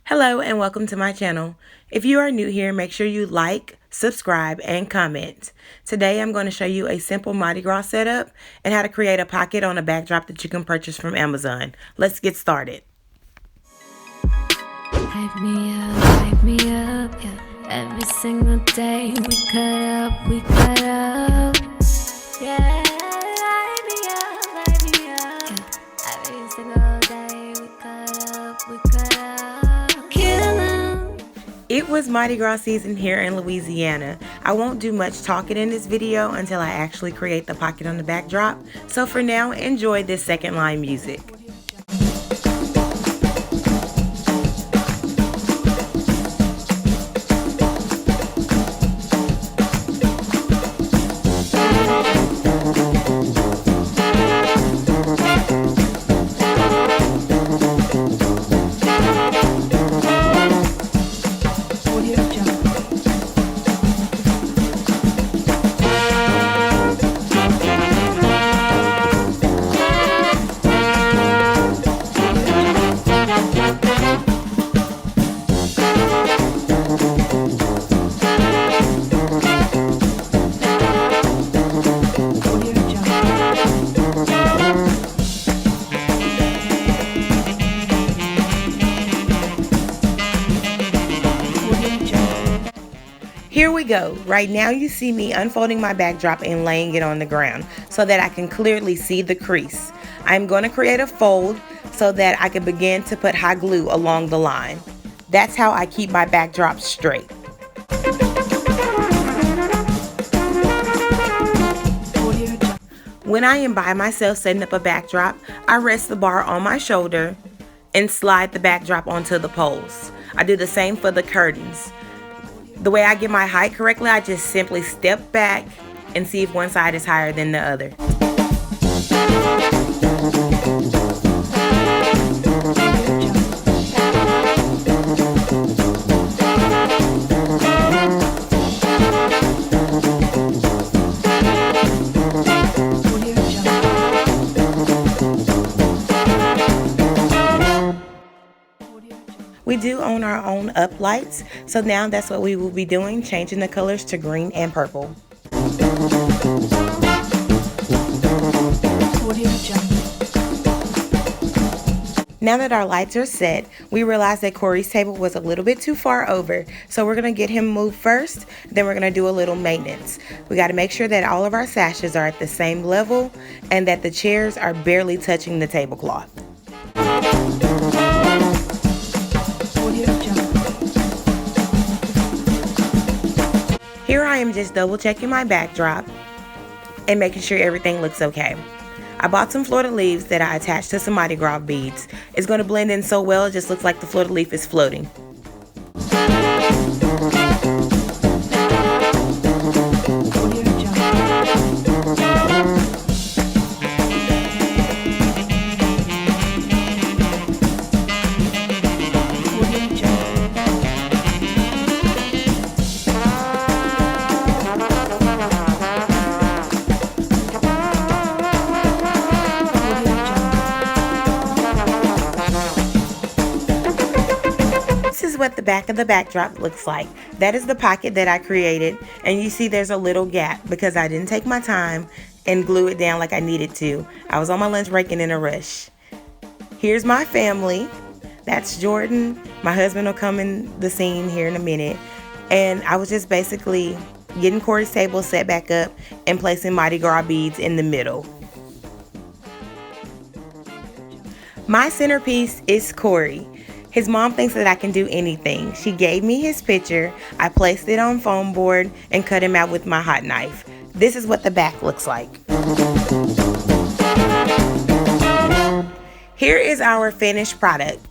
Hello and welcome to my channel. If you are new here, make sure you like, subscribe, and comment. Today I'm going to show you a simple Mardi Gras setup and how to create a pocket on a backdrop that you can purchase from Amazon. Let's get started. Hype me up, yeah. Every single day we cut up, yeah. Hype me up, yeah. Every single day we cut up, kill 'em. It was Mardi Gras season here in Louisiana. I won't do much talking in this video until I actually create the pocket on the backdrop. So for now, enjoy this second line music. Here we go. Right now you see me unfolding my backdrop and laying it on the ground so that I can clearly see the crease. I'm going to create a fold so that I can begin to put hot glue along the line. That's how I keep my backdrop straight. When I am by myself setting up a backdrop, I rest the bar on my shoulder and slide the backdrop onto the poles. I do the same for the curtains. The way I get my height correctly, I just simply step back and see if one side is higher than the other. We do own our own up lights, so now that's what we will be doing, changing the colors to green and purple. Now that our lights are set, we realized that Cory's table was a little bit too far over, so we're going to get him moved first, then we're going to do a little maintenance. We got to make sure that all of our sashes are at the same level and that the chairs are barely touching the tablecloth. Here I am just double checking my backdrop and making sure everything looks okay. I bought some Fleur-De-Lis that I attached to some Mardi Gras beads. It's going to blend in so well, it just looks like the Fleur-De-Lis is floating. This is what the back of the backdrop looks like. That is the pocket that I created, and you see there's a little gap because I didn't take my time and glue it down like I needed to. I was on my lunch break and in a rush. Here's my family. That's Jordan. My husband will come in the scene here in a minute. And I was just basically getting Cory's table set back up and placing Mardi Gras beads in the middle. My centerpiece is Cory. His mom thinks that I can do anything. She gave me his picture, I placed it on foam board, and cut him out with my hot knife. This is what the back looks like. Here is our finished product.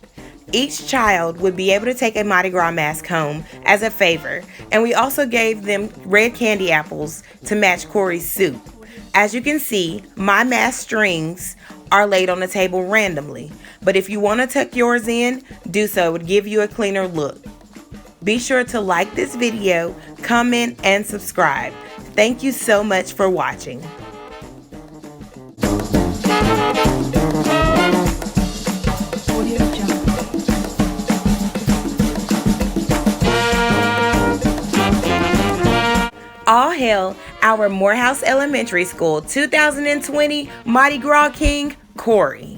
Each child would be able to take a Mardi Gras mask home as a favor, and we also gave them red candy apples to match Cory's suit. As you can see, my mask strings are laid on the table randomly, but if you want to tuck yours in, do so. It would give you a cleaner look. Be sure to like this video, comment, and subscribe. Thank you so much for watching. All hail our Morehouse Elementary School 2020 Mardi Gras King, Cory.